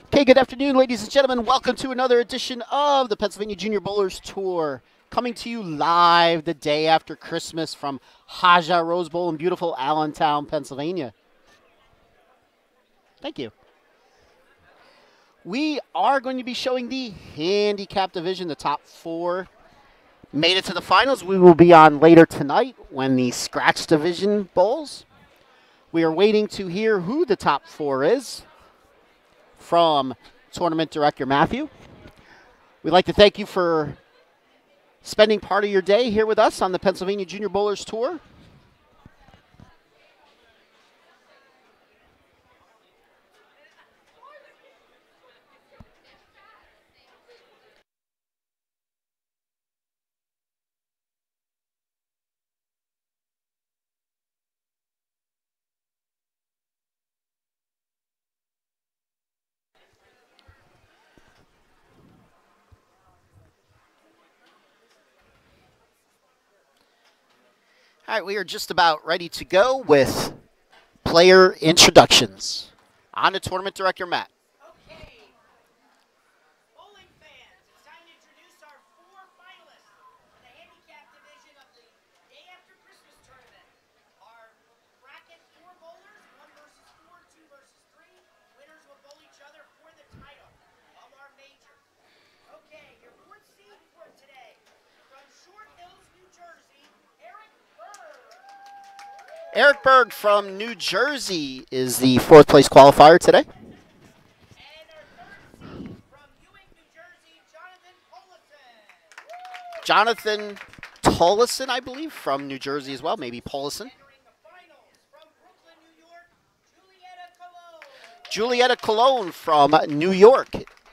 Okay, good afternoon, ladies and gentlemen. Welcome to another edition of the Pennsylvania Junior Bowlers Tour. Coming to you live the day after Christmas from Haja Rose Bowl in beautiful Allentown, Pennsylvania. Thank you. We are going to be showing the handicap division. The top four made it to the finals. We will be on later tonight when the scratch division bowls. We are waiting to hear who the top four is from Tournament Director Matthew. We'd like to thank you for spending part of your day here with us on the Pennsylvania Junior Bowlers Tour. All right, we are just about ready to go with player introductions. On to Tournament Director Matt. Okay, bowling fans, it's time to introduce our four finalists for the handicap division of the day after Christmas tournament. Our bracket four bowlers, 1 versus 4, 2 versus 3. Winners will bowl each other for the title of our major. Okay, your fourth seed for today, from Short Hills, New Jersey, Eric Berg. Eric Berg from New Jersey is the fourth place qualifier today. And our third seed from Ewing, New Jersey, Jonathan Pollison. Jonathan Tollison, I believe, from New Jersey as well. Maybe Pollison. Entering the finals from Brooklyn, New York, Julietta Cologne. Julietta Cologne from New York,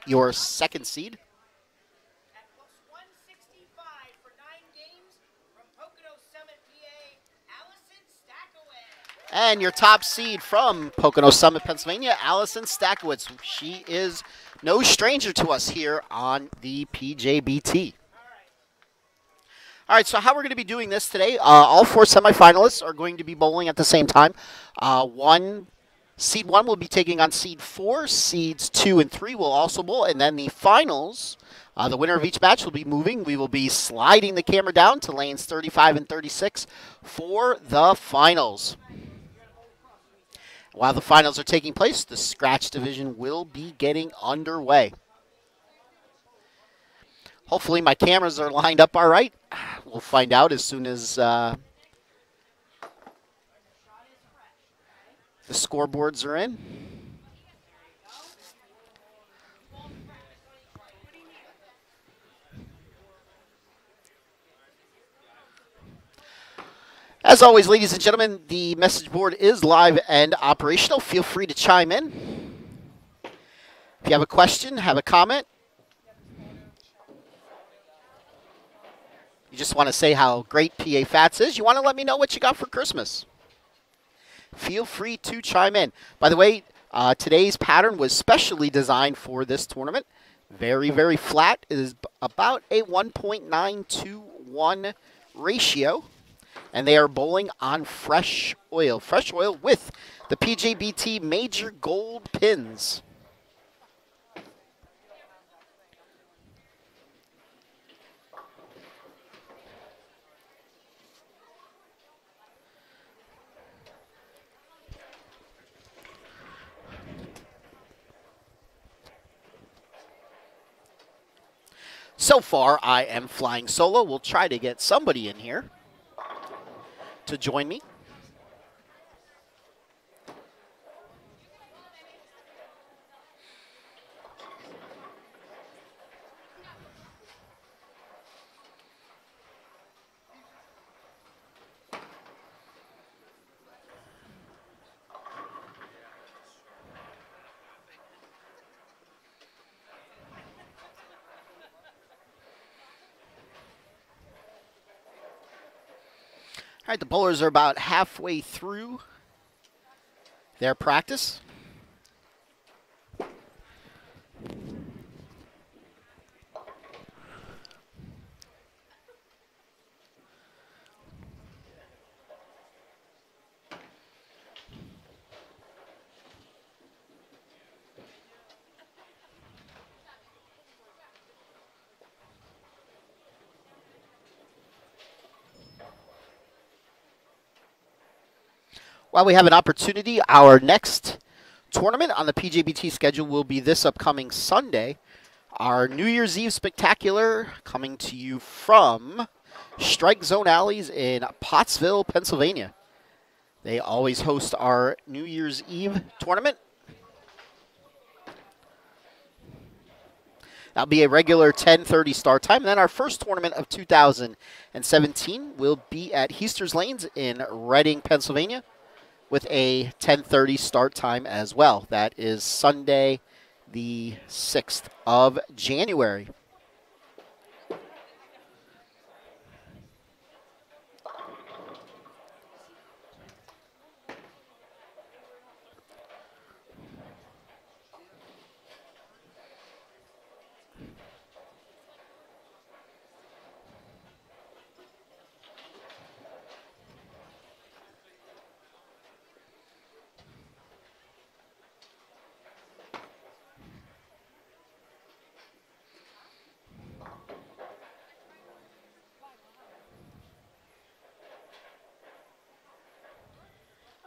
your second seed. At plus 165 for 9 games from Pocono Summit, PA, Allison Stackoway. And your top seed from Pocono Summit, Pennsylvania, Allison Stackowitz. She is no stranger to us here on the PJBT. All right, so how we're going to be doing this today, all four semifinalists are going to be bowling at the same time. Seed 1 will be taking on Seed 4. Seeds 2 and 3 will also bowl. And then the finals, the winner of each match will be moving. We will be sliding the camera down to lanes 35 and 36 for the finals. While the finals are taking place, the scratch division will be getting underway. Hopefully my cameras are lined up all right. We'll find out as soon as the scoreboards are in. As always, ladies and gentlemen, the message board is live and operational. Feel free to chime in. If you have a question, have a comment, you just want to say how great PA Fats is, you want to let me know what you got for Christmas, feel free to chime in. By the way, today's pattern was specially designed for this tournament. Very, very flat. It is about a 1.921 ratio. And they are bowling on fresh oil. Fresh oil with the PJBT Major Gold Pins. So far, I am flying solo. We'll try to get somebody in here to join me. All right, the bowlers are about halfway through their practice. While we have an opportunity, our next tournament on the PJBT schedule will be this upcoming Sunday. Our New Year's Eve Spectacular coming to you from Strike Zone Alleys in Pottsville, Pennsylvania. They always host our New Year's Eve tournament. That'll be a regular 10:30 start time. And then our first tournament of 2017 will be at Heaster's Lanes in Reading, Pennsylvania, with a 10:30 start time as well. That is Sunday, the 6th of January.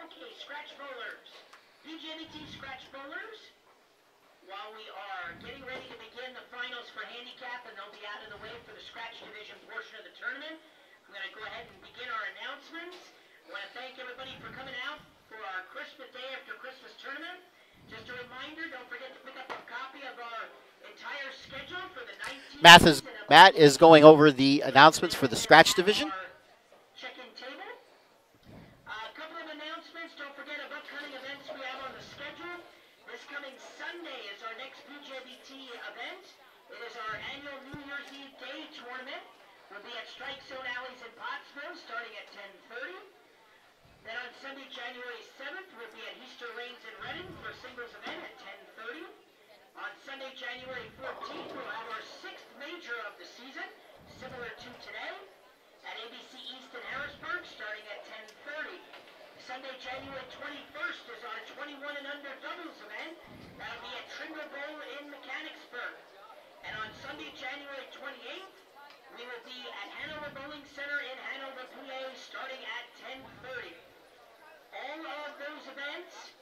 Okay, scratch bowlers. PJBT scratch bowlers. While we are getting ready to begin the finals for handicap, and they'll be out of the way for the scratch division portion of the tournament, I'm going to go ahead and begin our announcements. I want to thank everybody for coming out for our Christmas Day after Christmas tournament. Just a reminder, don't forget to pick up a copy of our entire schedule for the 19th. Matt is going over the announcements for the scratch division. Check-in table. A couple of announcements. Don't forget of upcoming events we have on the schedule. This coming Sunday is our next PJBT event. It is our annual New Year's Eve Day tournament. We'll be at Strike Zone Alleys in Pottsville starting at 10:30. Then on Sunday, January 7th, we'll be at Heaster Lanes in Reading for a singles event at 10:30. On Sunday, January 14th, we'll have our 6th major of the season, similar to today, at ABC East in Harrisburg starting at 10:30. Sunday, January 21st is our 21 and under doubles event. That'll be at Tringle Bowl in Mechanicsburg. And on Sunday, January 28th, we will be at Hanover Bowling Center in Hanover, PA, starting at 10:30. All of those events,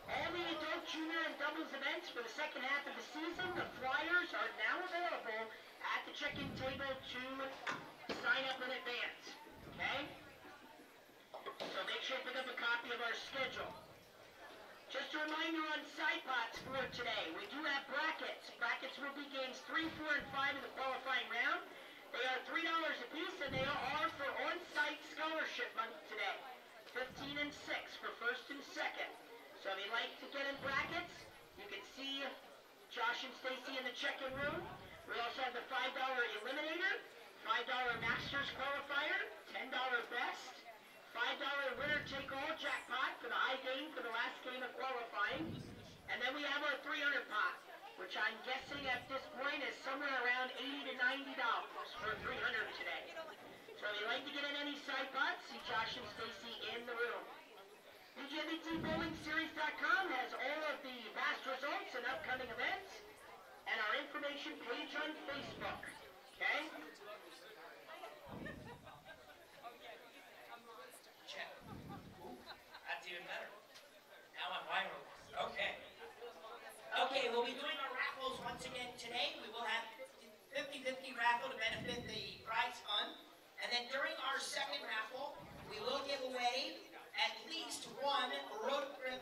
all the adult, junior, and doubles events for the second half of the season, the flyers are now available at the check-in table to sign up in advance. Okay? So make sure you pick up a copy of our schedule. Just a reminder on side pots for today, we do have brackets. Brackets will be games 3, 4, and 5 in the qualifying round. They are $3 a piece, and they are for on-site scholarship month today. 15 and 6 for first and second. So if you'd like to get in brackets, you can see Josh and Stacy in the check-in room. We also have the $5 Eliminator, $5 Masters Qualifier, $10 Best, $5 winner-take-all jackpot for the high game for the last game of qualifying. And then we have our 300 pot, which I'm guessing at this point is somewhere around $80 to $90 for 300 today. So if you'd like to get in any side pots, see Josh and Stacy in the room. PJBTBowlingSeries.com has all of the past results and upcoming events, and our information page on Facebook. Okay? Check. That's even better. Now I'm viral. Okay. Okay, we'll be doing our raffles once again today. We will have 50-50 raffle to benefit the prize fund. And then during our second raffle, we will give away at least one Roto-Grip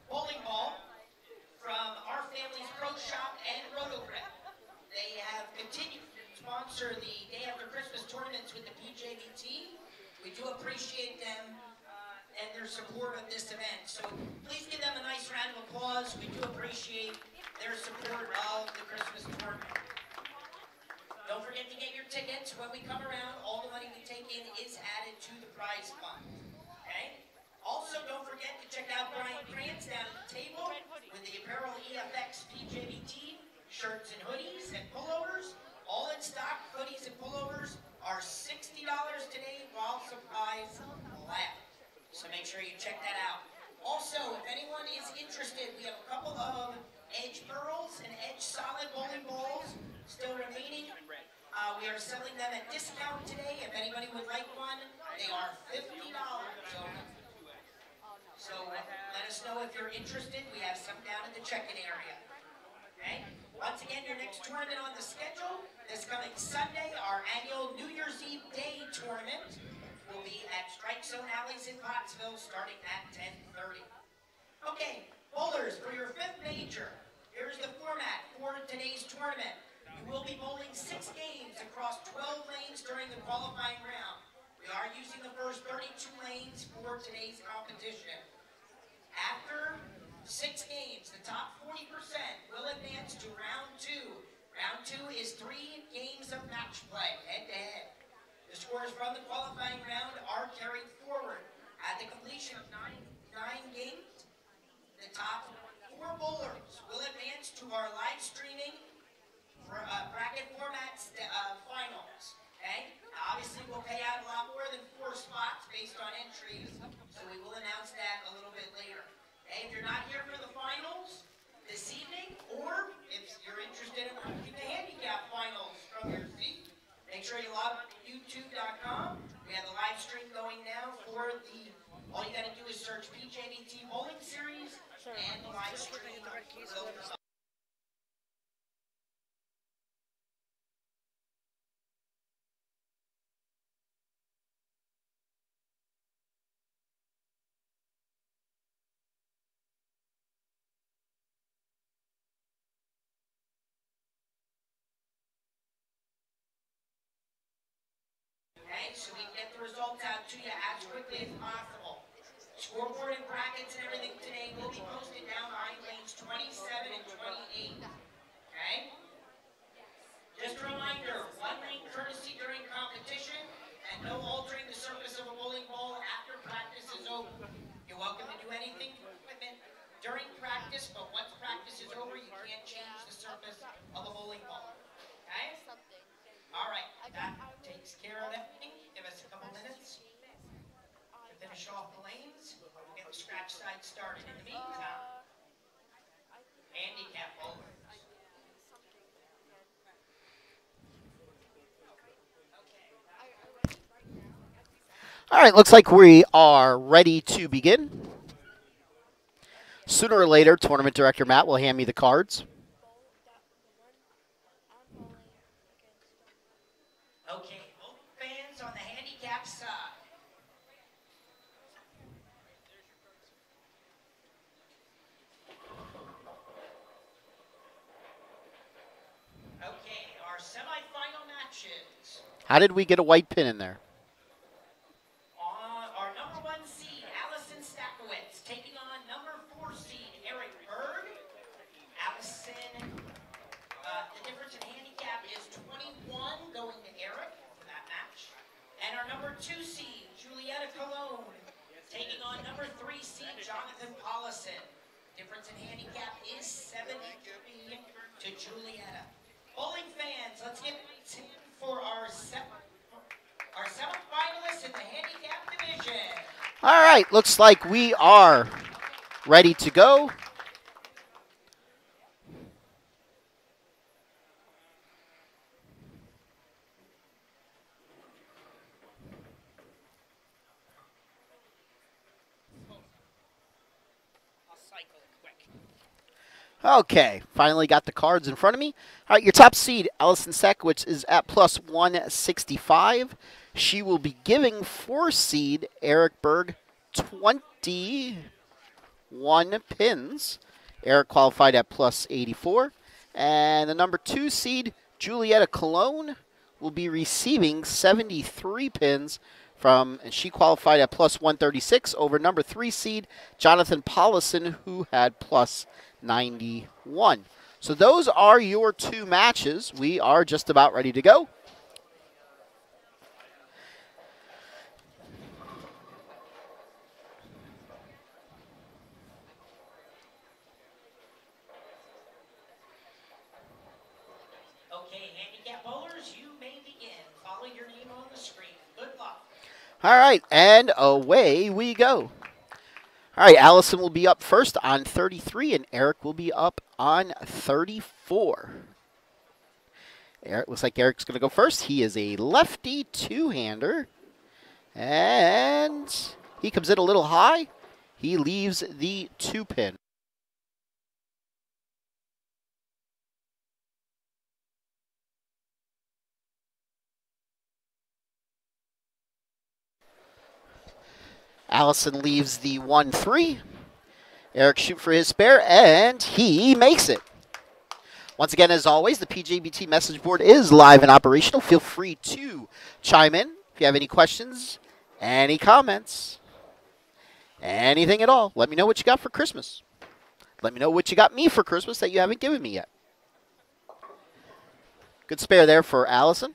bowling ball from our family's Pro Shop and Roto-Grip. They have continued to sponsor the day after Christmas tournaments with the PJBT. We do appreciate them and their support of this event. So please give them a nice round of applause. We do appreciate their support of the Christmas tournament. Don't forget to get your tickets. When we come around, all the money we take in is added to the prize fund. Okay? Also, don't forget to check out Brian Krantz down at the table with the apparel EFX PJBT shirts and hoodies and pullovers. All in stock. Hoodies and pullovers are $60 today while supplies last. So make sure you check that out. Also, if anyone is interested, we have a couple of Edge Pearls and Edge Solid bowling balls still remaining. We are selling them at discount today. If anybody would like one, they are $50. So So let us know if you're interested. We have some down in the check-in area. Okay? Once again, your next tournament on the schedule this coming Sunday, our annual New Year's Eve Day tournament will be at Strike Zone Alleys in Pottsville starting at 10:30. Okay, bowlers, for your fifth major, here's the format for today's tournament. You will be bowling 6 games across 12 lanes during the qualifying round. We are using the first 32 lanes for today's competition. After 6 games, the top 40% will advance to round 2. Round 2 is 3 games of match play, head-to-head. The scores from the qualifying round are carried forward. At the completion of nine games, the top 4 bowlers will advance to our live streaming bracket format finals. Okay? Obviously, we'll pay out a lot more than 4 spots based on entries, so we will announce that a little bit later. Okay? If you're not here for the finals this evening, or if you're interested in watching the handicap finals from your seat, make sure you log on to youtube.com. We have the live stream going now for the, all you got to do is search PJBT Bowling Series and the live stream will come. Okay, so we can get the results out to you as quickly as possible. Scoreboard and brackets and everything today will be posted down on lanes 27 and 28. Okay? Just a reminder, 1 lane courtesy during competition and no altering the surface of a bowling ball after practice is over. You're welcome to do anything to equipment during practice, but once practice is over, you can't change the surface of a bowling ball. Okay? All right, that takes care of everything. Give us a couple minutes to finish off the lanes. We'll get the scratch side started. In the meantime, handicap bowlers. All right, looks like we are ready to begin. Sooner or later, tournament director Matt will hand me the cards. Okay, both fans on the handicap side. Okay, our semifinal matches. How did we get a white pin in there? Our number 1 seed, Allison Stakowitz, taking on number 4 seed, Eric Berg. Allison, the difference in handicap is 21 going to Eric for that match. And our number 2 seed, Julietta Cologne, taking on number 3 seed, Jonathan Paulison. Difference in handicap is 73 to Julietta. Bowling fans, let's get in for our 7th finalists in the handicap division. All right, looks like we are ready to go. Okay, finally got the cards in front of me. All right, your top seed, Allison Sekowicz, is at plus 165. She will be giving 4 seed, Eric Berg, 21 pins. Eric qualified at plus 84. And the number 2 seed, Julietta Cologne, will be receiving 73 pins and she qualified at plus 136 over number 3 seed, Jonathan Paulison, who had plus 91. So those are your 2 matches. We are just about ready to go. Okay, handicap bowlers, you may begin. Follow your name on the screen. Good luck. All right, and away we go. All right, Allison will be up first on 33, and Eric will be up on 34. Eric, looks like Eric's going to go first. He is a lefty 2-hander, and he comes in a little high. He leaves the 2-pin. Allison leaves the 1-3. Eric shoot for his spare, and he makes it. Once again, as always, the PJBT message board is live and operational. Feel free to chime in if you have any questions, any comments, anything at all. Let me know what you got for Christmas. Let me know what you got me for Christmas that you haven't given me yet. Good spare there for Allison.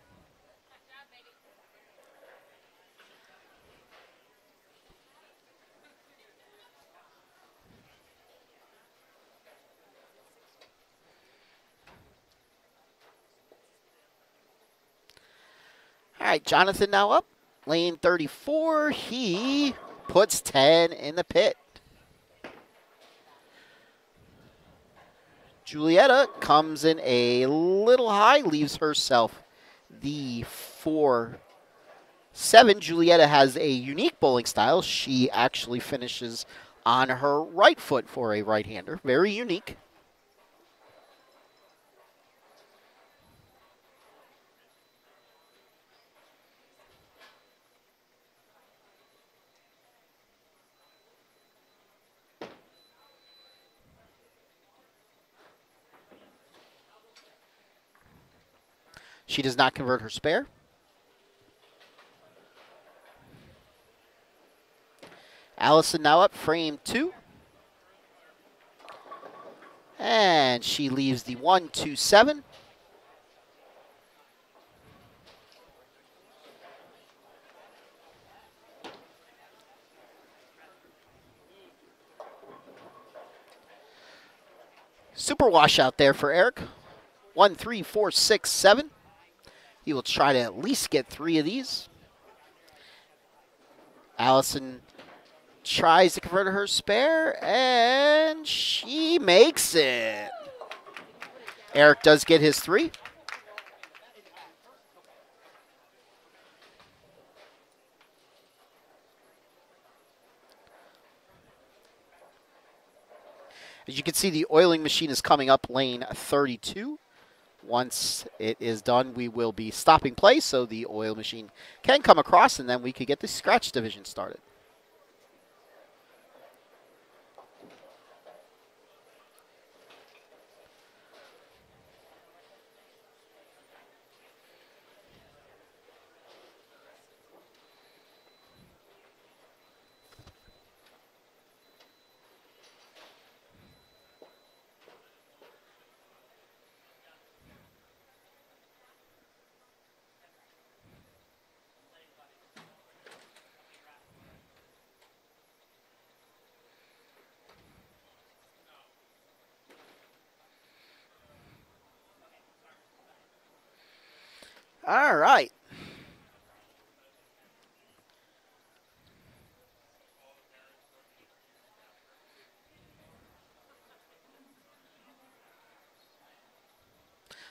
All right, Jonathan now up. Lane 34. He puts 10 in the pit. Julietta comes in a little high, leaves herself the 4-7. Julietta has a unique bowling style. She actually finishes on her right foot for a right-hander. Very unique. She does not convert her spare. Allison now up, frame 2. And she leaves the 1-2-7. Super washout there for Eric. 1, 3, 4, 6, 7. He will try to at least get 3 of these. Allison tries to convert her spare, and she makes it. Eric does get his 3. As you can see, the oiling machine is coming up lane 32. Once it is done, we will be stopping play so the oil machine can come across, and then we could get the scratch division started. All right.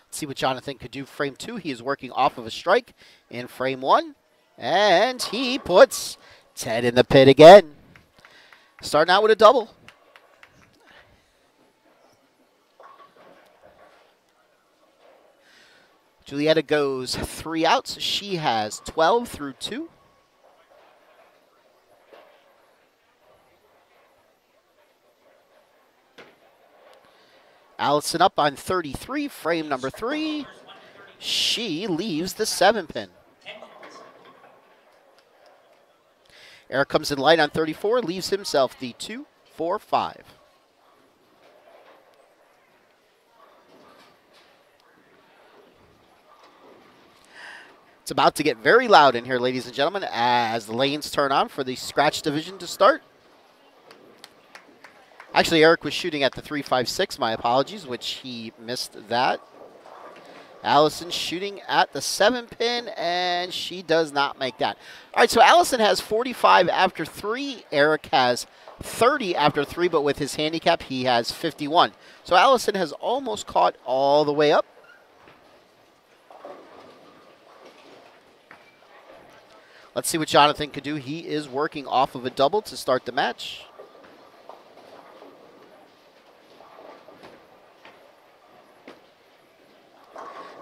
Let's see what Jonathan could do. Frame 2, he is working off of a strike in frame 1. And he puts 10 in the pit again. Starting out with a double. Julietta goes 3 outs. She has 12 through 2. Allison up on 33, frame number 3. She leaves the 7-pin. Eric comes in light on 34, leaves himself the 2-4-5. It's about to get very loud in here, ladies and gentlemen, as the lanes turn on for the scratch division to start. Actually, Eric was shooting at the 3-5-6, my apologies, which he missed that. Allison shooting at the 7-pin, and she does not make that. All right, so Allison has 45 after 3. Eric has 30 after 3, but with his handicap, he has 51. So Allison has almost caught all the way up. Let's see what Jonathan could do. He is working off of a double to start the match.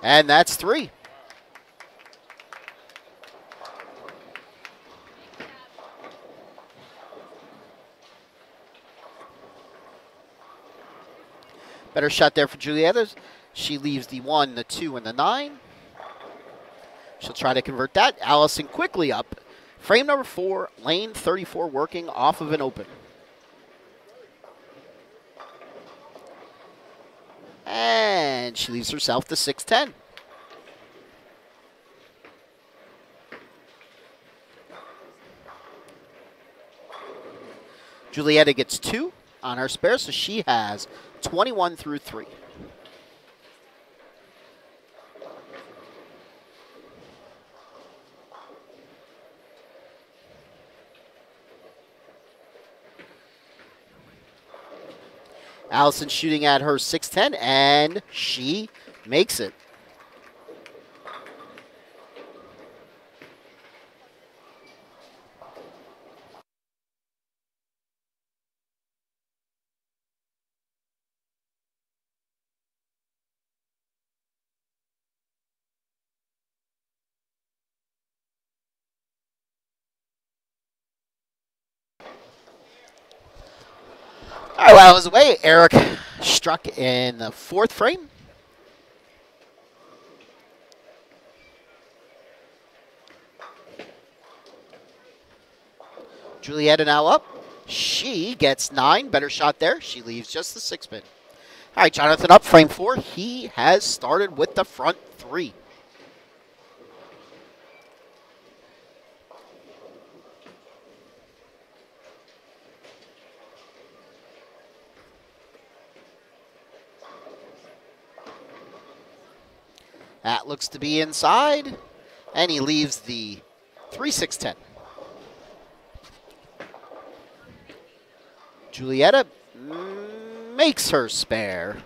And that's 3. Better shot there for Julietta. She leaves the 1, the 2, and the 9. She'll try to convert that. Allison quickly up. Frame number 4, lane 34 working off of an open. And she leaves herself the 6-10. Julietta gets 2 on her spare, so she has 21 through 3. Allison shooting at her 6-10, and she makes it. All right, while I was away, Eric struck in the 4th frame. Julietta now up. She gets 9. Better shot there. She leaves just the 6-pin. All right, Jonathan up, frame 4. He has started with the front 3. That looks to be inside, and he leaves the 3-6-10. Julietta makes her spare.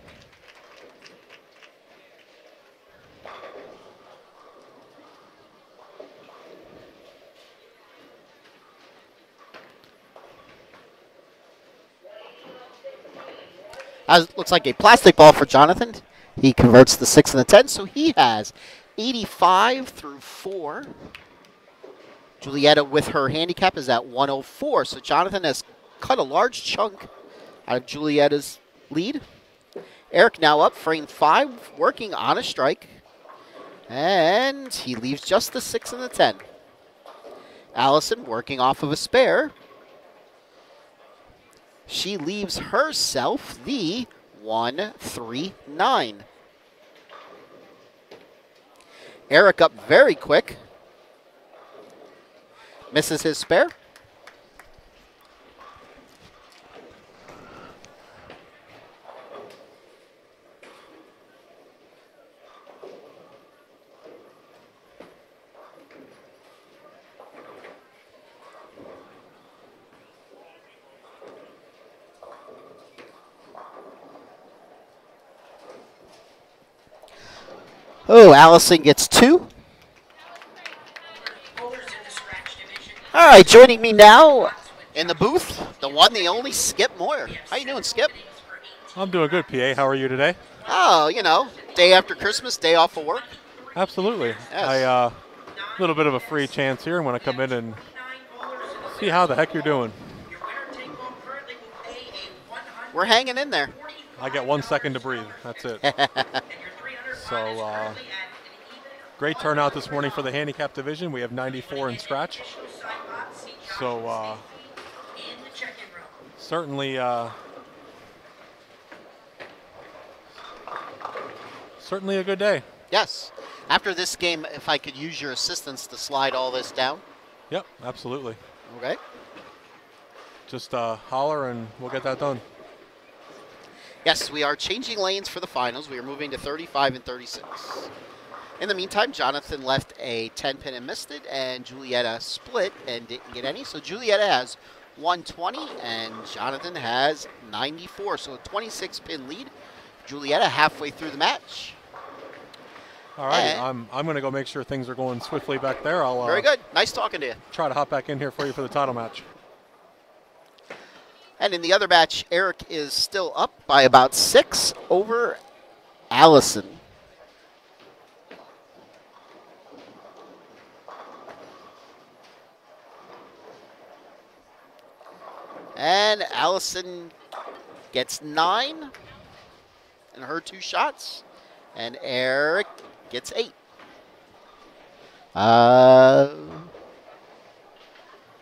Looks like a plastic ball for Jonathan. He converts the 6 and the 10, so he has 85 through 4. Julietta with her handicap is at 104, so Jonathan has cut a large chunk out of Julietta's lead. Eric now up, frame 5, working on a strike. And he leaves just the 6 and the 10. Allison working off of a spare. She leaves herself the 1-3-9. Eric up very quick. Misses his spare. Oh, Allison gets 2. All right, joining me now in the booth, the one, the only, Skip Moyer. How you doing, Skip? I'm doing good, PA. How are you today? Oh, you know, day after Christmas, day off of work. Absolutely. Yes. A little bit of a free chance here. I want to come in and see how the heck you're doing. We're hanging in there. I get 1 second to breathe. That's it. So, great turnout this morning for the handicap division. We have 94 in scratch. So, certainly a good day. Yes. After this game, if I could use your assistance to slide all this down. Yep, absolutely. Okay. Just holler and we'll get that done. Yes, we are changing lanes for the finals. We are moving to 35 and 36. In the meantime, Jonathan left a 10-pin and missed it, and Julietta split and didn't get any. So Julietta has 120, and Jonathan has 94. So a 26-pin lead. Julietta halfway through the match. All right, I'm going to go make sure things are going swiftly back there. Very good. Nice talking to you. Try to hop back in here for you for the title match. And in the other match, Eric is still up by about 6 over Allison. And Allison gets 9 in her 2 shots. And Eric gets 8.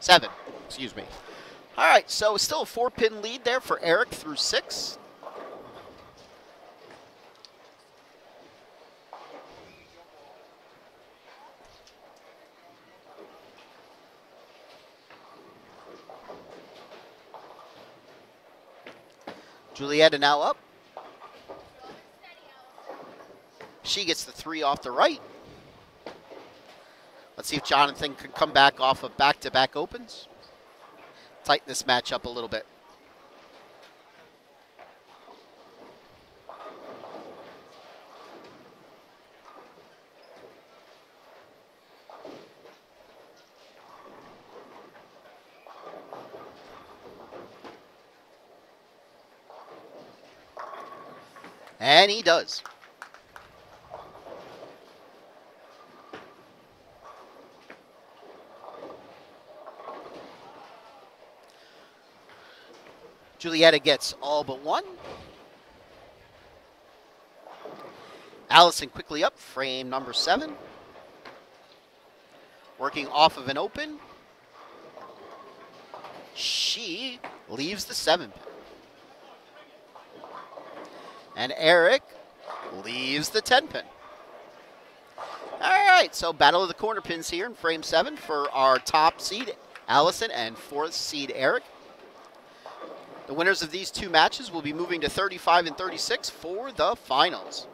7, excuse me. All right, so still a 4-pin lead there for Eric through 6. Julietta now up. She gets the 3 off the right. Let's see if Jonathan can come back off of back-to-back opens. Tighten this match up a little bit. And he does. Julietta gets all but 1. Allison quickly up, frame number 7. Working off of an open. She leaves the 7-pin. And Eric leaves the 10-pin. All right, so battle of the corner pins here in frame 7 for our top seed, Allison, and 4th seed, Eric. The winners of these 2 matches will be moving to 35 and 36 for the finals.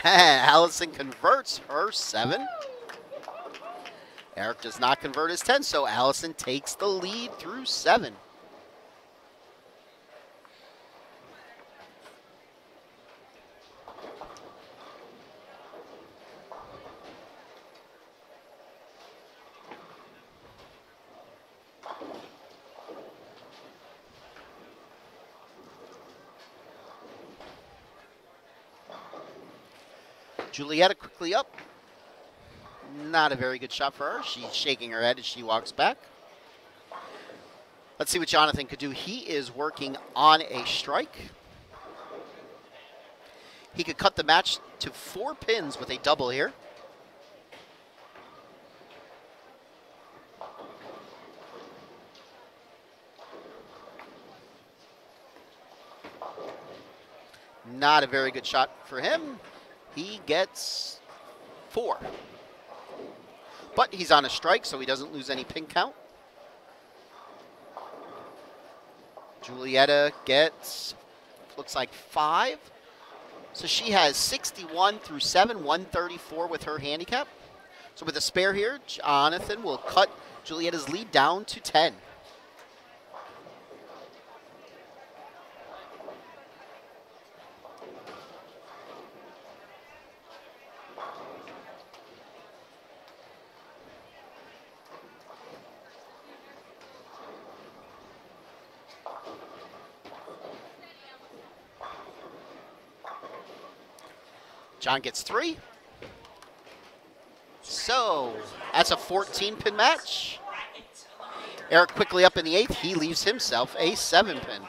Allison converts her 7. Eric does not convert his 10, so Allison takes the lead through 7. Julietta quickly up. Not a very good shot for her. She's shaking her head as she walks back. Let's see what Jonathan could do. He is working on a strike. He could cut the match to 4 pins with a double here. Not a very good shot for him. He gets 4. But he's on a strike, so he doesn't lose any pin count. Julietta gets, looks like 5. So she has 61 through 7, 134 with her handicap. So with a spare here, Jonathan will cut Julietta's lead down to 10. John gets 3. So that's a 14-pin match. Eric quickly up in the 8th. He leaves himself a 7-pin.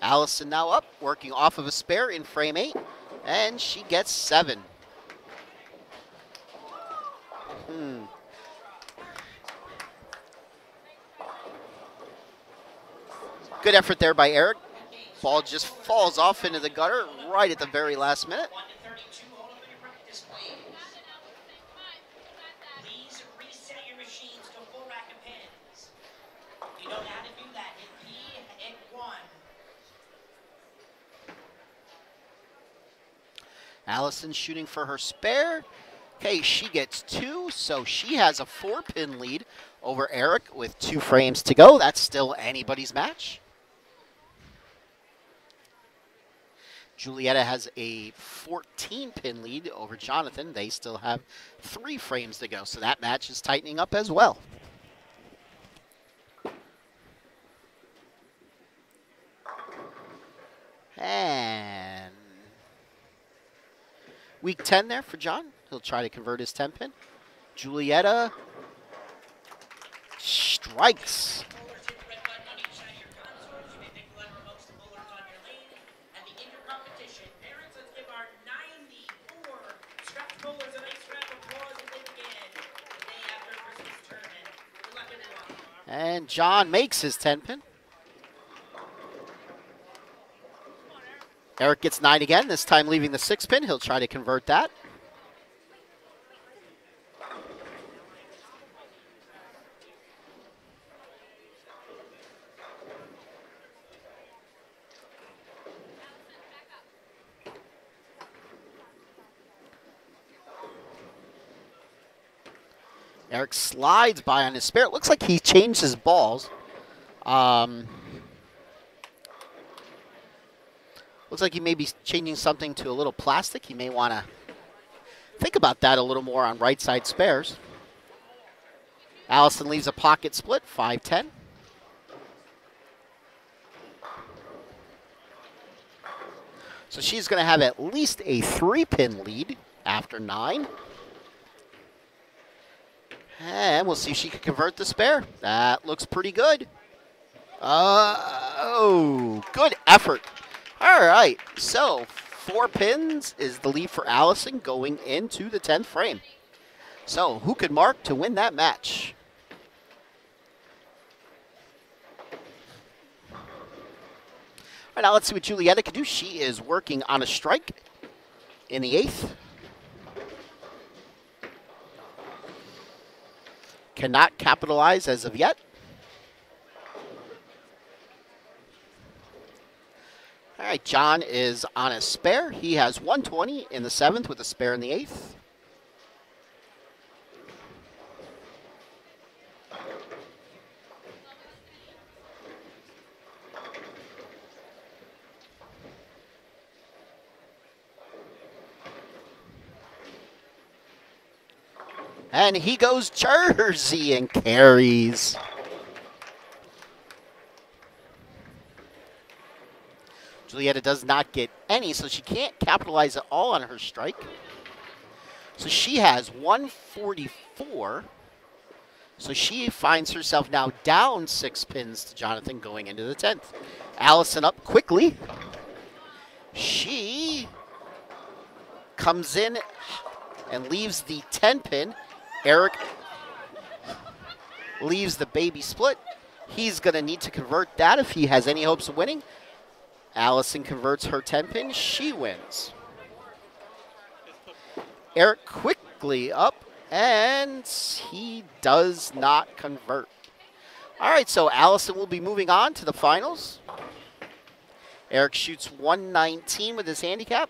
Allison now up, working off of a spare in frame 8, and she gets 7. Good effort there by Eric. Ball just falls off into the gutter right at the very last minute. Please reset your machines to a full rack of pins. If you don't know how to do that, hit P and 1. Allison shooting for her spare. Okay, she gets 2, so she has a 4-pin lead over Eric with 2 frames to go. That's still anybody's match. Julietta has a 14-pin lead over Jonathan. They still have 3 frames to go, so that match is tightening up as well. And week 10 there for John. He'll try to convert his 10-pin. Julietta strikes. And John makes his 10-pin. Eric gets 9 again, this time leaving the 6-pin. He'll try to convert that. Eric slides by on his spare. It looks like he changed his balls. Looks like he may be changing something to a little plastic. He may want to think about that a little more on right side spares. Allison leaves a pocket split, 5-10. So she's going to have at least a 3-pin lead after 9. And we'll see if she can convert the spare. That looks pretty good. Oh, good effort. All right, so 4 pins is the lead for Allison going into the 10th frame. So who could mark to win that match? All right, now let's see what Julietta can do. She is working on a strike in the 8th. Cannot capitalize as of yet. All right, John is on a spare. He has 120 in the 7th with a spare in the 8th. And he goes Jersey and carries. Julietta does not get any, so she can't capitalize at all on her strike. So she has 144. So she finds herself now down 6 pins to Jonathan going into the 10th. Allison up quickly. She comes in and leaves the 10 pin. Eric leaves the baby split. He's going to need to convert that if he has any hopes of winning. Allison converts her 10 pin. She wins. Eric quickly up, and he does not convert. All right, so Allison will be moving on to the finals. Eric shoots 119 with his handicap.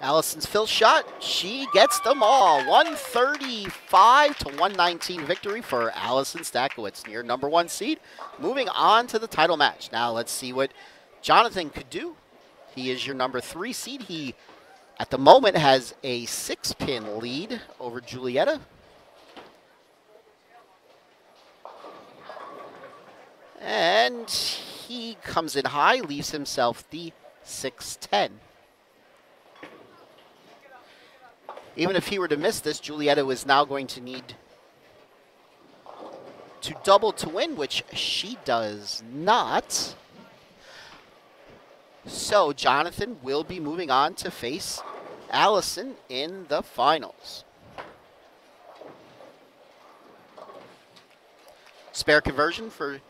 Allison's fill shot, she gets them all. 135 to 119 victory for Allison Stakowicz, near #1 seed. Moving on to the title match. Now let's see what Jonathan could do. He is your #3 seed. He, at the moment, has a 6-pin lead over Julietta. And he comes in high, leaves himself the 6-10. Even if he were to miss this, Julietta is now going to need to double to win, which she does not. So Jonathan will be moving on to face Allison in the finals. Spare conversion for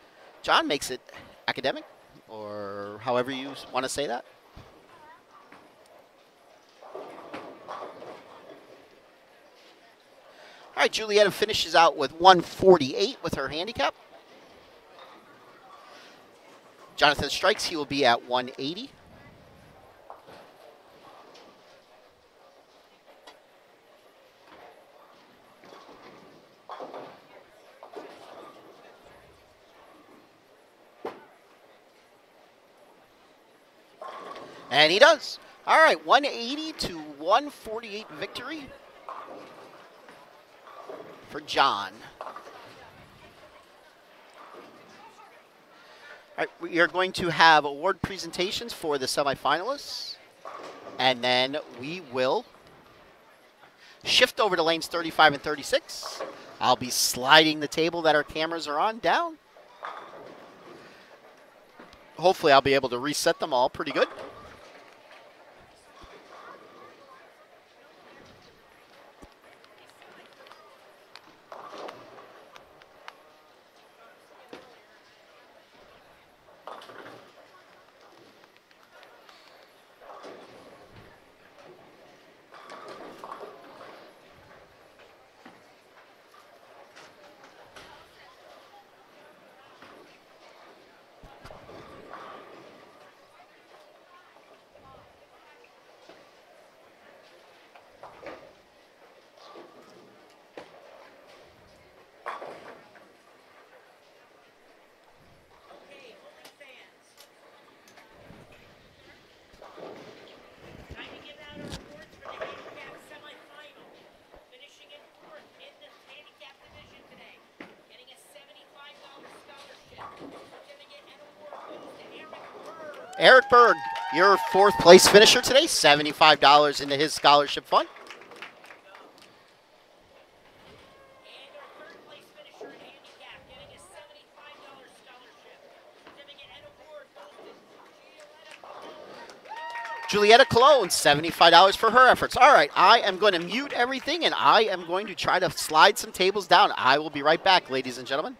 John makes it academic, or however you want to say that. All right, Julietta finishes out with 148 with her handicap. Jonathan strikes. He will be at 180. And he does. All right, 180 to 148 victory for John. All right, we are going to have award presentations for the semifinalists, and then we will shift over to lanes 35 and 36. I'll be sliding the table that our cameras are on down. Hopefully I'll be able to reset them all pretty good. Okay, bowling fans. Time to give out our awards for the handicap semifinal. Finishing in fourth in the handicap division today. Getting a $75 scholarship. Certificate and award goes to Eric Eric Berg. Berg, your fourth place finisher today, $75 into his scholarship fund. And our third place finisher in handicap, getting a $75 scholarship. Certificate and award goes to Julietta Cologne, $75 for her efforts. All right, I am going to mute everything, and I am going to try to slide some tables down. I will be right back, ladies and gentlemen.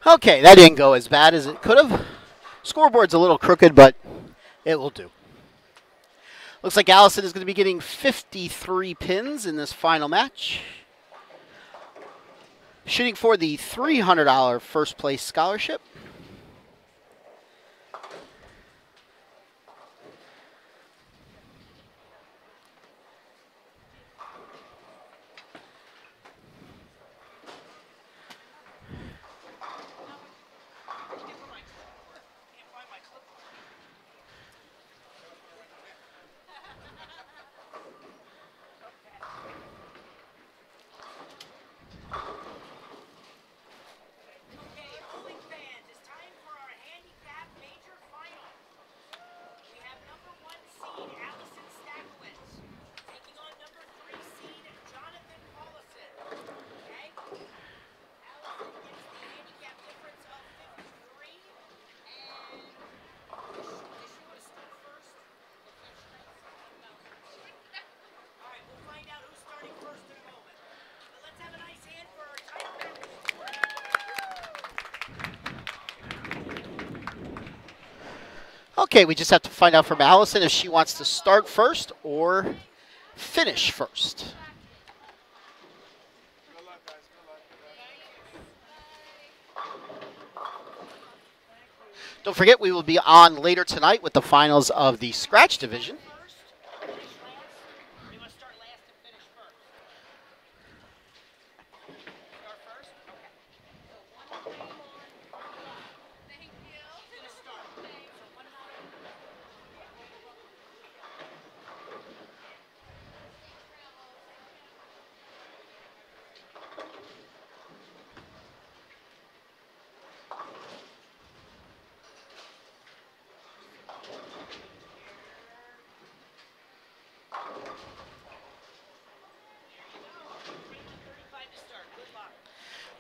Okay, that didn't go as bad as it could have. Scoreboard's a little crooked, but it will do. Looks like Allison is going to be getting 53 pins in this final match. Shooting for the $300 first place scholarship. Okay, we just have to find out from Allison if she wants to start first or finish first. Don't forget, we will be on later tonight with the finals of the Scratch Division.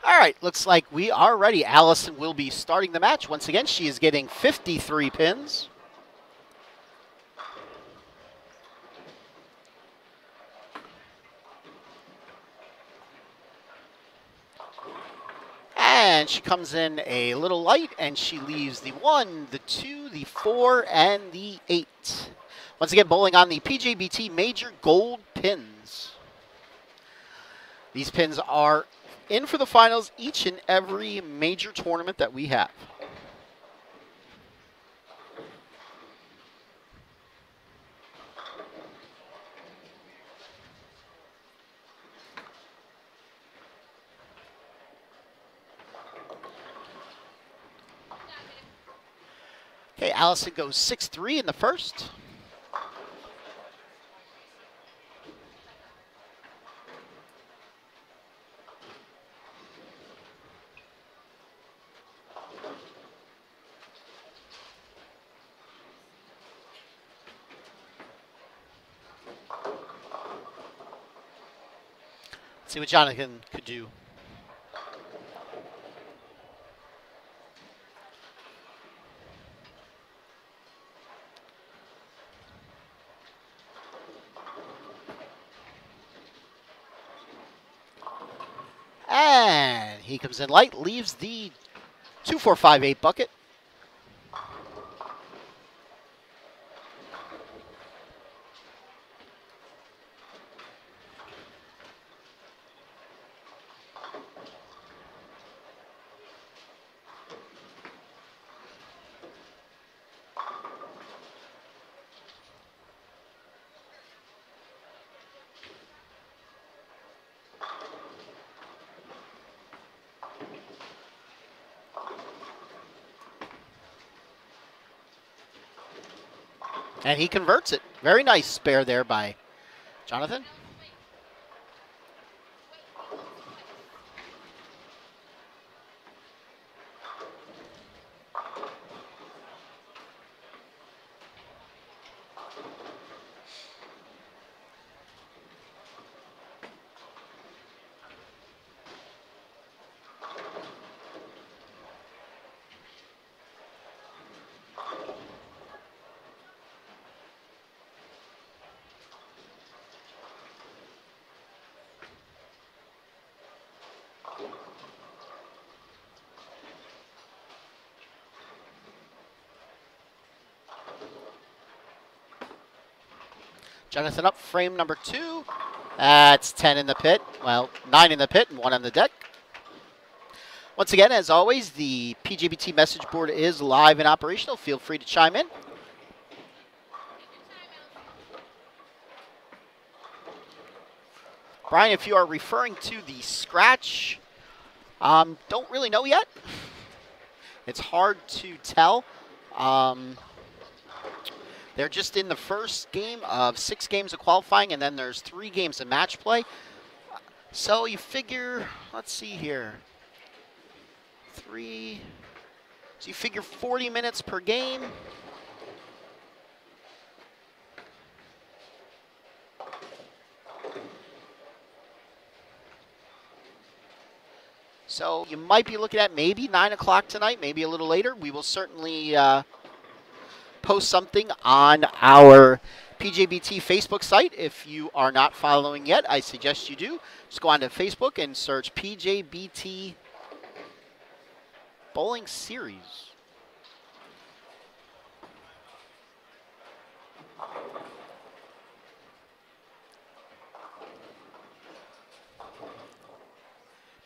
All right, looks like we are ready. Allison will be starting the match. Once again, she is getting 53 pins. And she comes in a little light, and she leaves the 1, the 2, the 4, and the 8. Once again, bowling on the PJBT Major Gold pins. These pins are in for the finals each and every major tournament that we have. Okay, Allison goes 6-3 in the first. Let's see what Jonathan could do. And he comes in light, leaves the 2-4-5-8 bucket. And he converts it. Very nice spare there by Jonathan. Jonathan up, frame number 2. That's 10 in the pit. Well, 9 in the pit and 1 on the deck. Once again, as always, the PJBT message board is live and operational. Feel free to chime in. Brian, if you are referring to the scratch, don't really know yet. It's hard to tell. They're just in the first game of 6 games of qualifying, and then there's 3 games of match play. So you figure, let's see here, 3. So you figure 40 minutes per game. So you might be looking at maybe 9 o'clock tonight, maybe a little later. We will certainly post something on our PJBT Facebook site. If you are not following yet, I suggest you do. Just go on to Facebook and search PJBT Bowling Series.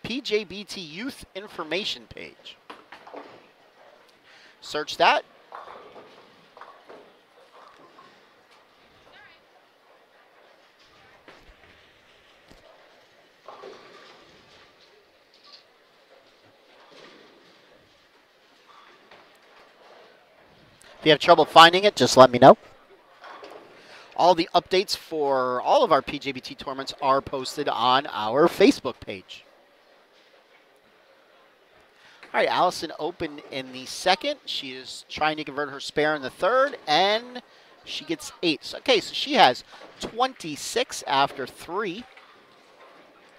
PJBT Youth Information page. Search that. If you have trouble finding it, just let me know. All the updates for all of our PJBT tournaments are posted on our Facebook page. All right, Allison open in the second. She is trying to convert her spare in the third, and she gets 8. So, okay, so she has 26 after 3.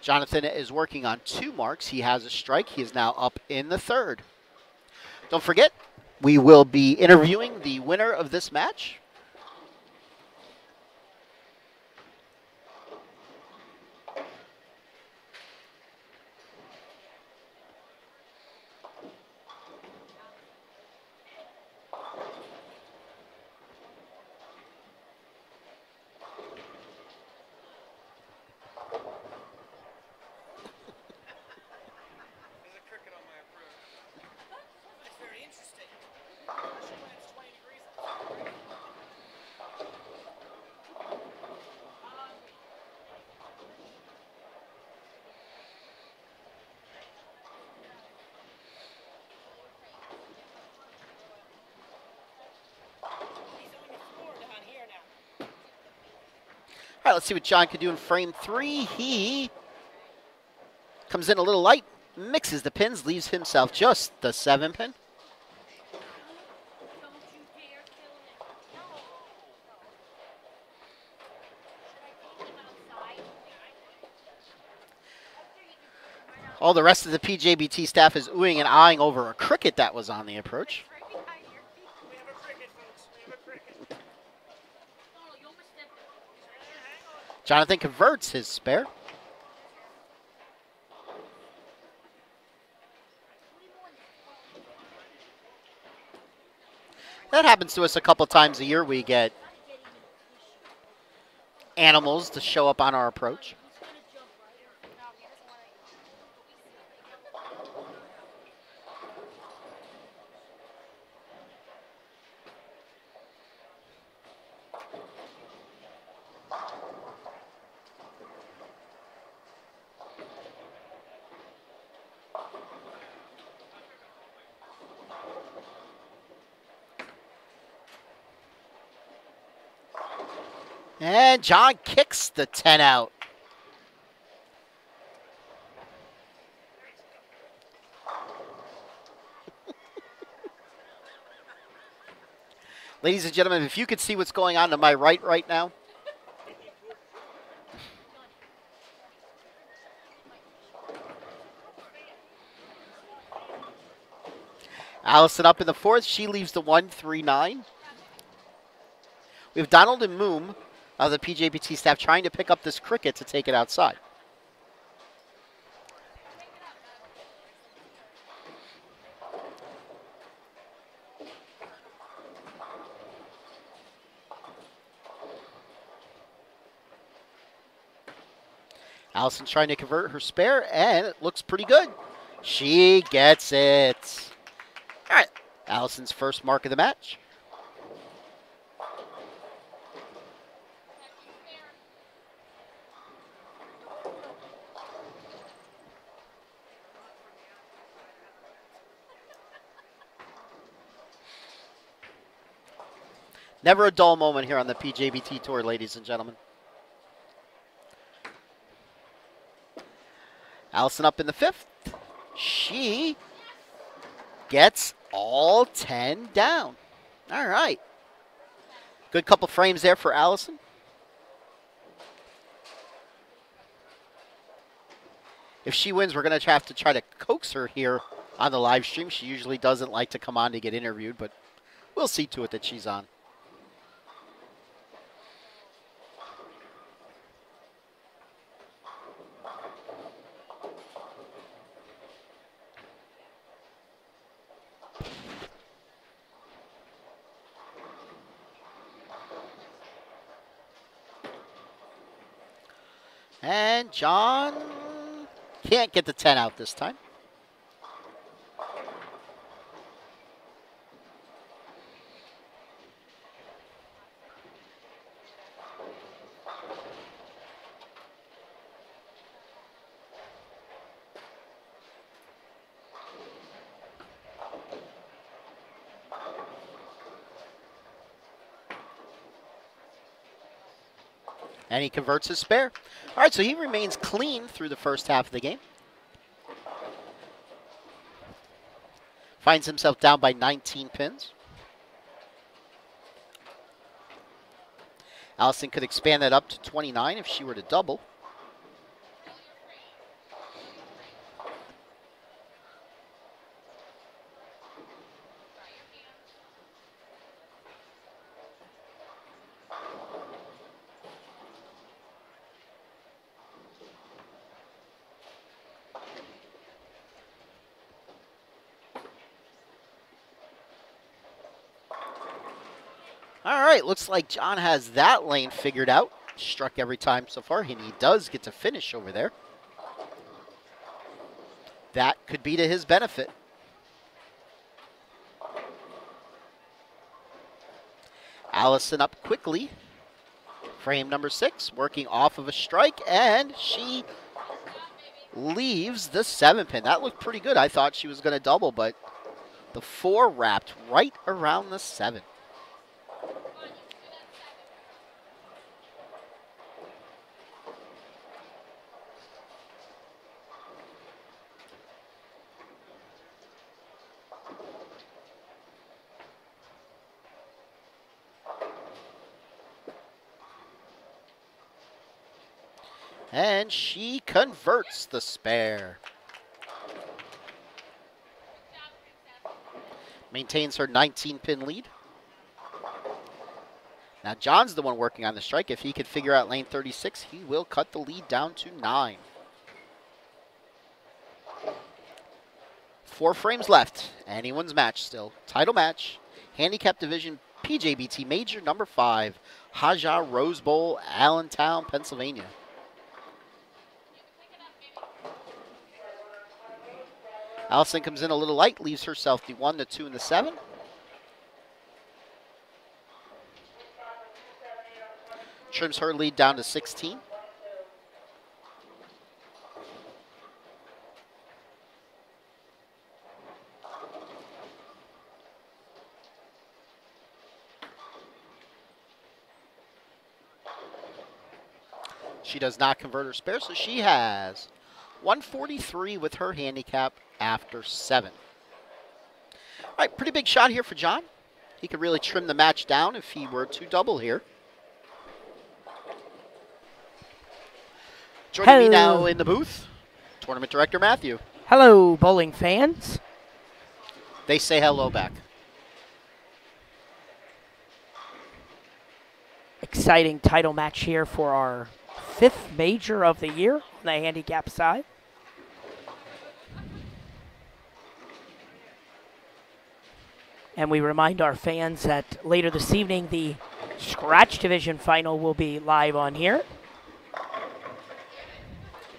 Jonathan is working on 2 marks. He has a strike. He is now up in the third. Don't forget, we will be interviewing the winner of this match. All right, let's see what John can do in frame 3. He comes in a little light, mixes the pins, leaves himself just the 7 pin. All the rest of the PJBT staff is oohing and eyeing over a cricket that was on the approach. Jonathan converts his spare. That happens to us a couple times a year. We get animals to show up on our approach. And John kicks the 10 out. Ladies and gentlemen, if you could see what's going on to my right now. Allison up in the 4th. She leaves the 1-3-9. We have Donald and Moom of the PJBT staff trying to pick up this cricket to take it outside. Allison's trying to convert her spare, and it looks pretty good. She gets it. All right, Allison's first mark of the match. Never a dull moment here on the PJBT Tour, ladies and gentlemen. Allison up in the 5th. She gets all 10 down. All right. Good couple frames there for Allison. If she wins, we're going to have to try to coax her here on the live stream. She usually doesn't like to come on to get interviewed, but we'll see to it that she's on. And John can't get the 10 out this time. And he converts his spare. All right, so he remains clean through the first half of the game. Finds himself down by 19 pins. Allison could expand that up to 29 if she were to double. All right, looks like John has that lane figured out. Struck every time so far, and he does get to finish over there. That could be to his benefit. Allison up quickly. Frame number 6, working off of a strike, and she leaves the 7 pin. That looked pretty good. I thought she was going to double, but the 4 wrapped right around the 7. And she converts the spare. Maintains her 19-pin lead. Now John's the one working on the strike. If he could figure out lane 36, he will cut the lead down to 9. 4 frames left. Anyone's match still. Title match. Handicap Division PJBT Major number 5. Haja Rose Bowl, Allentown, Pennsylvania. Allison comes in a little light, leaves herself the 1, the 2, and the 7. Trims her lead down to 16. She does not convert her spare, so she has 143 with her handicap after 7. All right, pretty big shot here for John. He could really trim the match down if he were to double here. Joining me now in the booth, Tournament Director Matthew. Hello, bowling fans. They say hello back. Exciting title match here for our 5th major of the year on the handicap side. And we remind our fans that later this evening, the Scratch Division final will be live on here.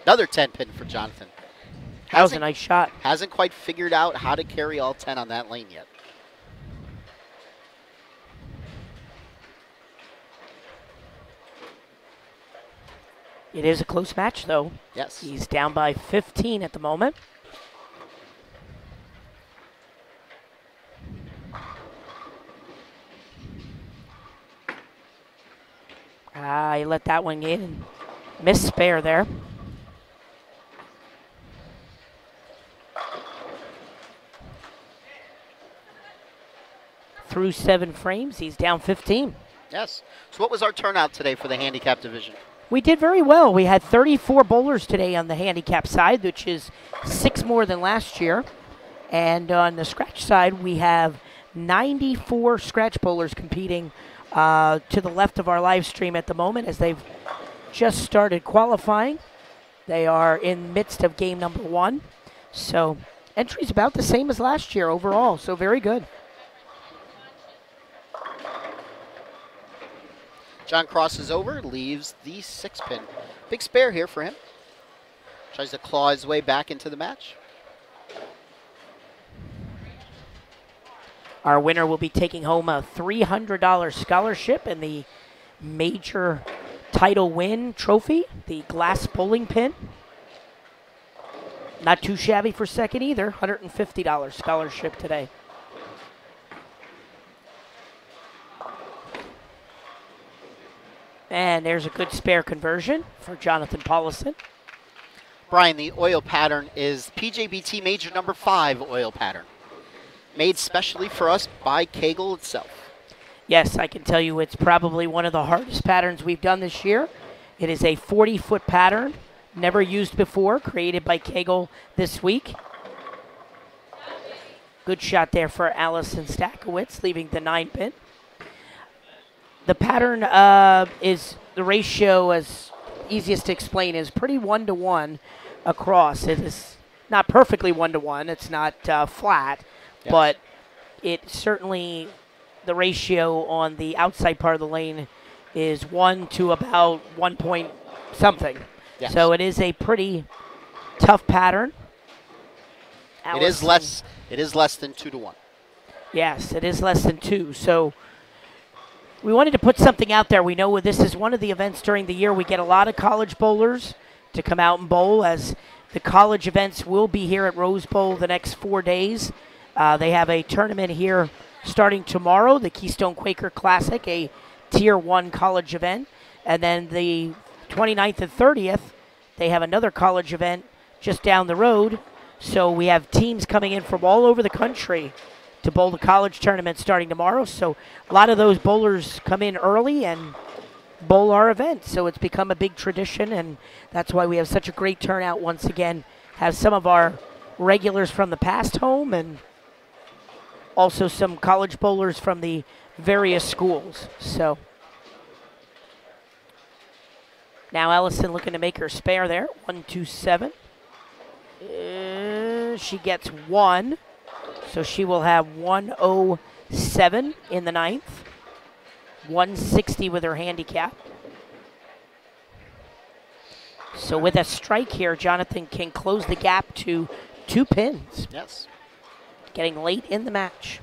Another 10 pin for Jonathan. That was a nice shot. Hasn't quite figured out how to carry all 10 on that lane yet. It is a close match, though. Yes. He's down by 15 at the moment. He let that one in and missed spare there. Through 7 frames, he's down 15. Yes. So what was our turnout today for the handicap division? We did very well. We had 34 bowlers today on the handicap side, which is 6 more than last year. And on the scratch side, we have 94 scratch bowlers competing to the left of our live stream at the moment as they've just started qualifying. They are in midst of game number 1. So entry's about the same as last year overall, so very good. John crosses over, leaves the 6 pin. Big spare here for him. Tries to claw his way back into the match. Our winner will be taking home a $300 scholarship and the major title win trophy, the glass bowling pin. Not too shabby for second either, $150 scholarship today. And there's a good spare conversion for Jonathan Paulison. Brian, the oil pattern is PJBT Major number 5 oil pattern. Made specially for us by Kegel itself. Yes, I can tell you it's probably one of the hardest patterns we've done this year. It is a 40-foot pattern, never used before, created by Kegel this week. Good shot there for Allison Stakowitz, leaving the 9 pin. The pattern is the ratio, as easiest to explain, is pretty 1-to-1 across. It is not perfectly 1-to-1. It's not flat, yes. But it certainly, the ratio on the outside part of the lane is 1 to about 1 point something. Yes. So it is a pretty tough pattern. It is less than 2-to-1. Yes, it is less than 2. So we wanted to put something out there. We know this is one of the events during the year. We get a lot of college bowlers to come out and bowl, as the college events will be here at Rose Bowl the next 4 days. They have a tournament here starting tomorrow, the Keystone Quaker Classic, a Tier 1 college event. And then the 29th and 30th, they have another college event just down the road. So we have teams coming in from all over the country to bowl the college tournament starting tomorrow. So a lot of those bowlers come in early and bowl our event. So it's become a big tradition, and that's why we have such a great turnout once again. Have some of our regulars from the past home and also some college bowlers from the various schools. So now Ellison looking to make her spare there. 1-2-7. She gets 1. So she will have 107 in the 9th. 160 with her handicap. So with a strike here, Jonathan can close the gap to 2 pins. Yes. Getting late in the match.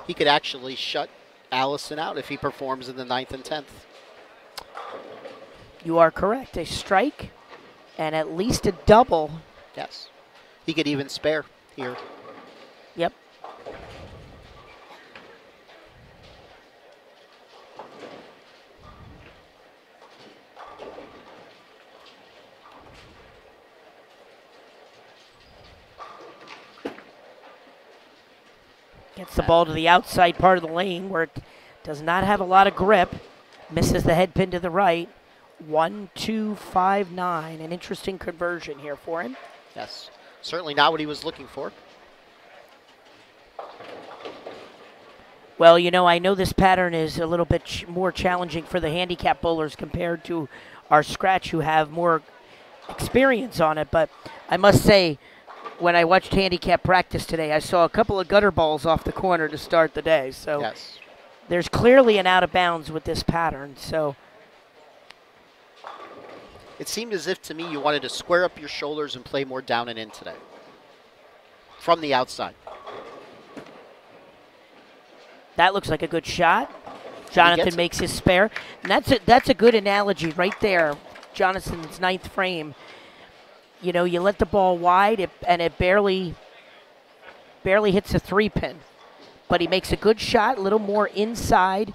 He could actually shut Allison out if he performs in the 9th and 10th. You are correct. A strike and at least a double. Yes. He could even spare here. Yep. Gets the ball to the outside part of the lane where it does not have a lot of grip. Misses the head pin to the right. 1-2-5-9. An interesting conversion here for him. Yes. Certainly not what he was looking for. Well, you know, I know this pattern is a little bit more challenging for the handicap bowlers compared to our scratch who have more experience on it. But I must say, when I watched handicap practice today, I saw a couple of gutter balls off the corner to start the day. So yes. There's clearly an out of bounds with this pattern. So It seemed as if to me you wanted to square up your shoulders and play more down and in today. From the outside. That looks like a good shot. Jonathan makes his spare. And that's a good analogy right there. Jonathan's ninth frame. You know, you let the ball wide and it barely hits a 3-pin. But he makes a good shot, a little more inside,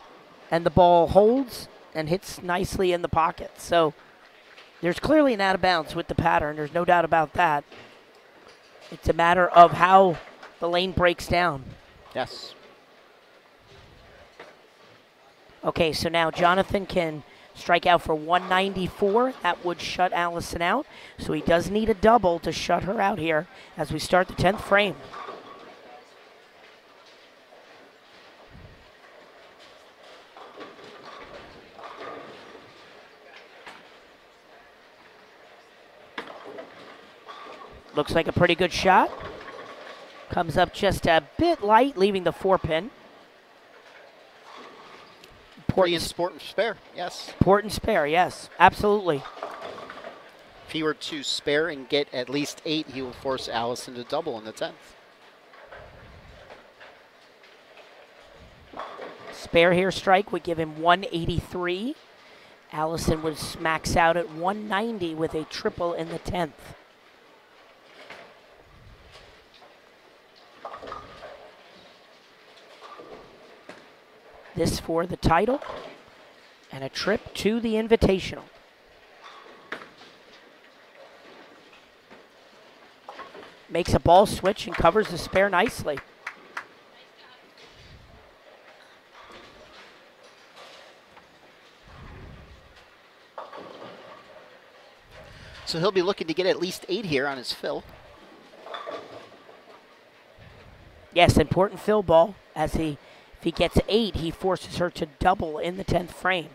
and the ball holds and hits nicely in the pocket. So there's clearly an out of bounds with the pattern. There's no doubt about that. It's a matter of how the lane breaks down. Yes. Okay, so now Jonathan can strike out for 194. That would shut Allison out. So he does need a double to shut her out here as we start the 10th frame. Looks like a pretty good shot. Comes up just a bit light, leaving the 4-pin. Pretty important spare, yes. Important spare, yes, absolutely. If he were to spare and get at least 8, he will force Allison to double in the 10th. Spare here strike would give him 183. Allison would max out at 190 with a triple in the 10th. This for the title and a trip to the Invitational. Makes a ball switch and covers the spare nicely. So he'll be looking to get at least 8 here on his fill. Yes, important fill ball. If he gets 8, he forces her to double in the 10th frame.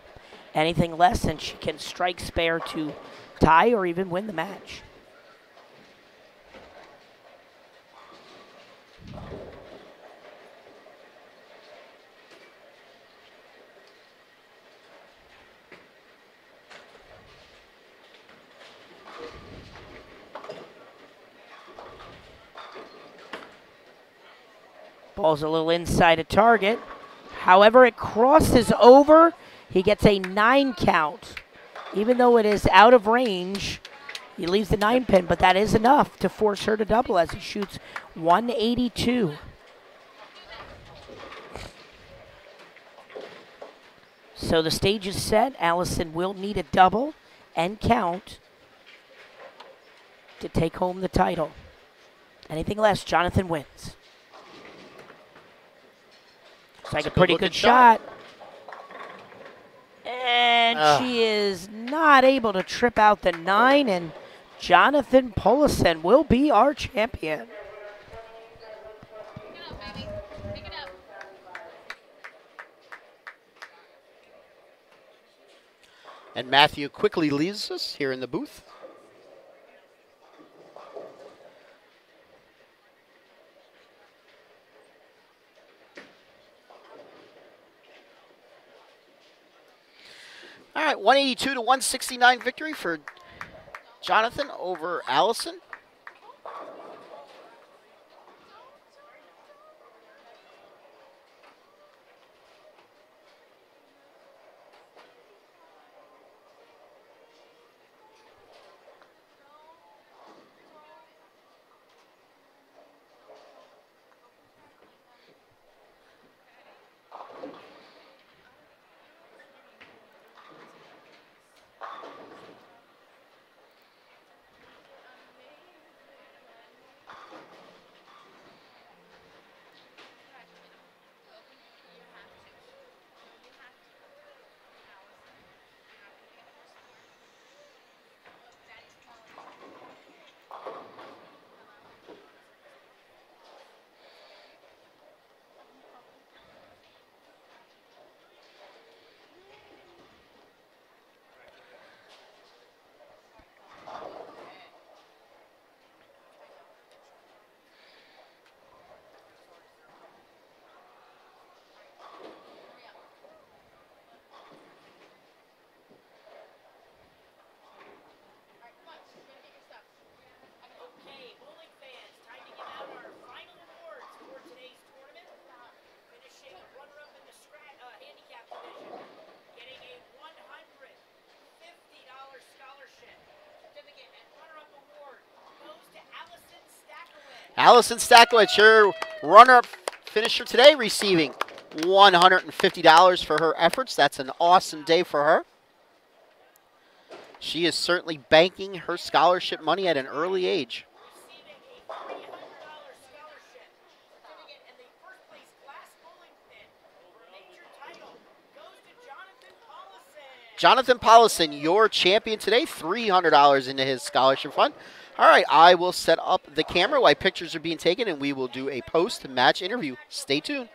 Anything less, and she can strike spare to tie or even win the match. Ball's a little inside a target. However, it crosses over. He gets a 9 count. Even though it is out of range, he leaves the 9-pin, but that is enough to force her to double as he shoots 182. So the stage is set. Allison will need a double and count to take home the title. Anything less, Jonathan wins. It's like a pretty good shot. And she is not able to trip out the 9, and Jonathan Polison will be our champion. Pick it up, baby. Pick it up. And Matthew quickly leaves us here in the booth. All right, 182 to 169 victory for Jonathan over Allison. Allison Stakowicz, your runner-up finisher today, receiving $150 for her efforts. That's an awesome day for her. She is certainly banking her scholarship money at an early age. Receiving a $300 scholarship certificate and the first place class bowling pin for a major title goes to Jonathan Paulison. Jonathan Paulison, your champion today, $300 into his scholarship fund. All right, I will set up the camera while pictures are being taken, and we will do a post-match interview. Stay tuned.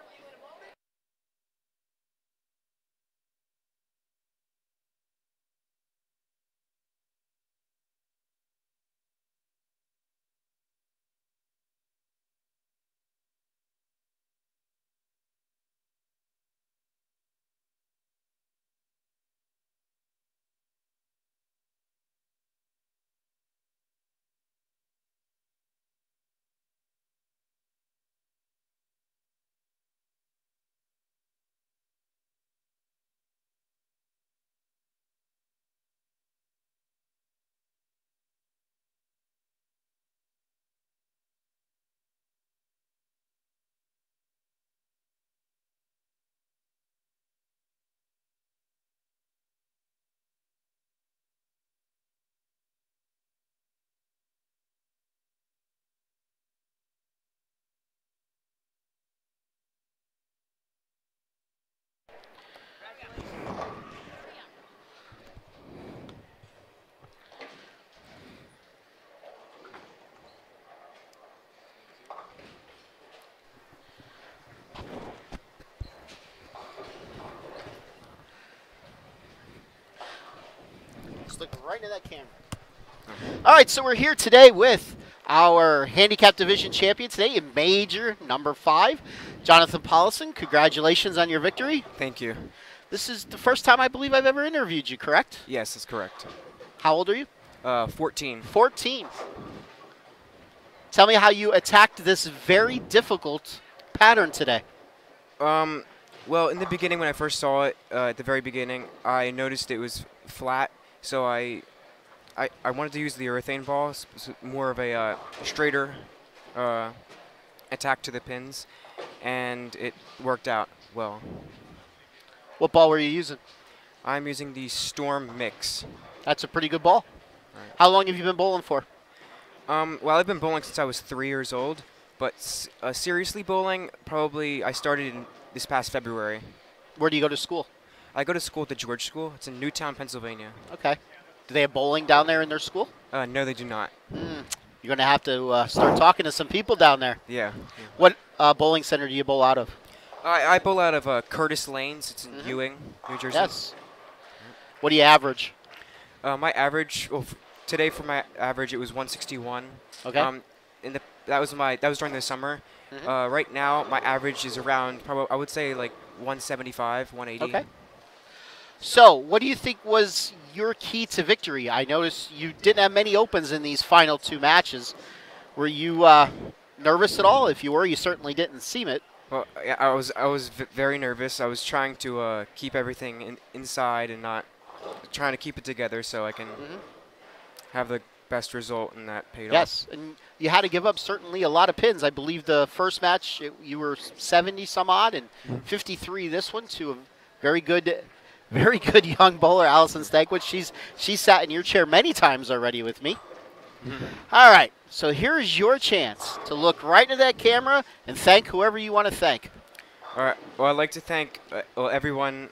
Just look right into that camera. All right, so we're here today with our handicap division champion today in major number 5, Jonathan Paulison. Congratulations on your victory. Thank you. This is the first time I believe I've ever interviewed you, correct? Yes, that's correct. How old are you? 14. 14. Tell me how you attacked this very difficult pattern today. Well, in the beginning, when I first saw it, at the very beginning, I noticed it was flat, so I wanted to use the urethane ball, more of a straighter attack to the pins, and it worked out well. What ball were you using? I'm using the Storm Mix. That's a pretty good ball. Right. How long have you been bowling for? Well, I've been bowling since I was 3 years old, but seriously bowling, probably I started in this past February. Where do you go to school? I go to school at the George School. It's in Newtown, Pennsylvania. Okay. Do they have bowling down there in their school? No, they do not. You're going to have to start talking to some people down there. Yeah. What bowling center do you bowl out of? I bowl out of Curtis Lanes. It's in Ewing, New Jersey. Yes. What do you average? My average, well, today for my average, it was 161. Okay. That was during the summer. Right now, my average is around probably I would say like 175, 180. Okay. So, what do you think was your key to victory? I noticed you didn't have many opens in these final 2 matches. Were you nervous at all? If you were, you certainly didn't seem it. Well, yeah, I was very nervous. I was trying to keep everything inside and not trying to keep it together so I can have the best result, and that paid off. Yes, and you had to give up certainly a lot of pins. I believe the first match you were 70 some odd and 53 this one to a very good young bowler, Allison Stakowicz. She's sat in your chair many times already with me. All right, so here's your chance to look right into that camera and thank whoever you want to thank. All right. Well, I'd like to thank everyone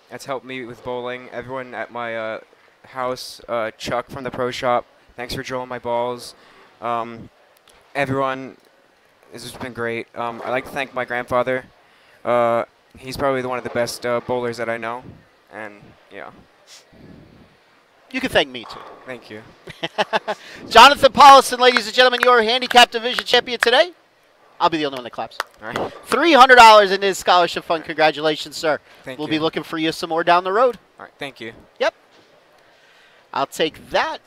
that's helped me with bowling. Everyone at my house, Chuck from the Pro Shop. Thanks for drilling my balls. Everyone, this has been great. I'd like to thank my grandfather. He's probably one of the best bowlers that I know, and yeah. You can thank me, too. Thank you. Jonathan Paulison, ladies and gentlemen, your handicap division champion today. I'll be the only one that claps. All right. $300 in his scholarship fund. Congratulations, sir. Thank We'll you. be looking for you some more down the road. All right. Thank you. Yep. I'll take that.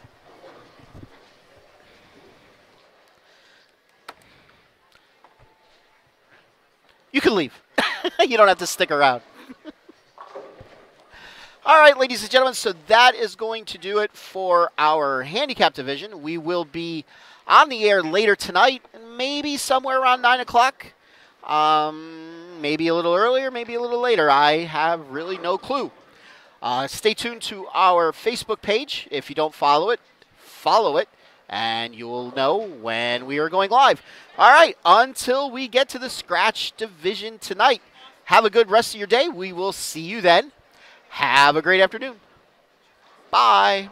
You can leave. You don't have to stick around. All right, ladies and gentlemen, so that is going to do it for our handicap division. We will be on the air later tonight, maybe somewhere around 9 o'clock. Maybe a little earlier, maybe a little later. I have really no clue. Stay tuned to our Facebook page. If you don't follow it, and you'll know when we are going live. All right, until we get to the Scratch Division tonight, have a good rest of your day. We will see you then. Have a great afternoon. Bye.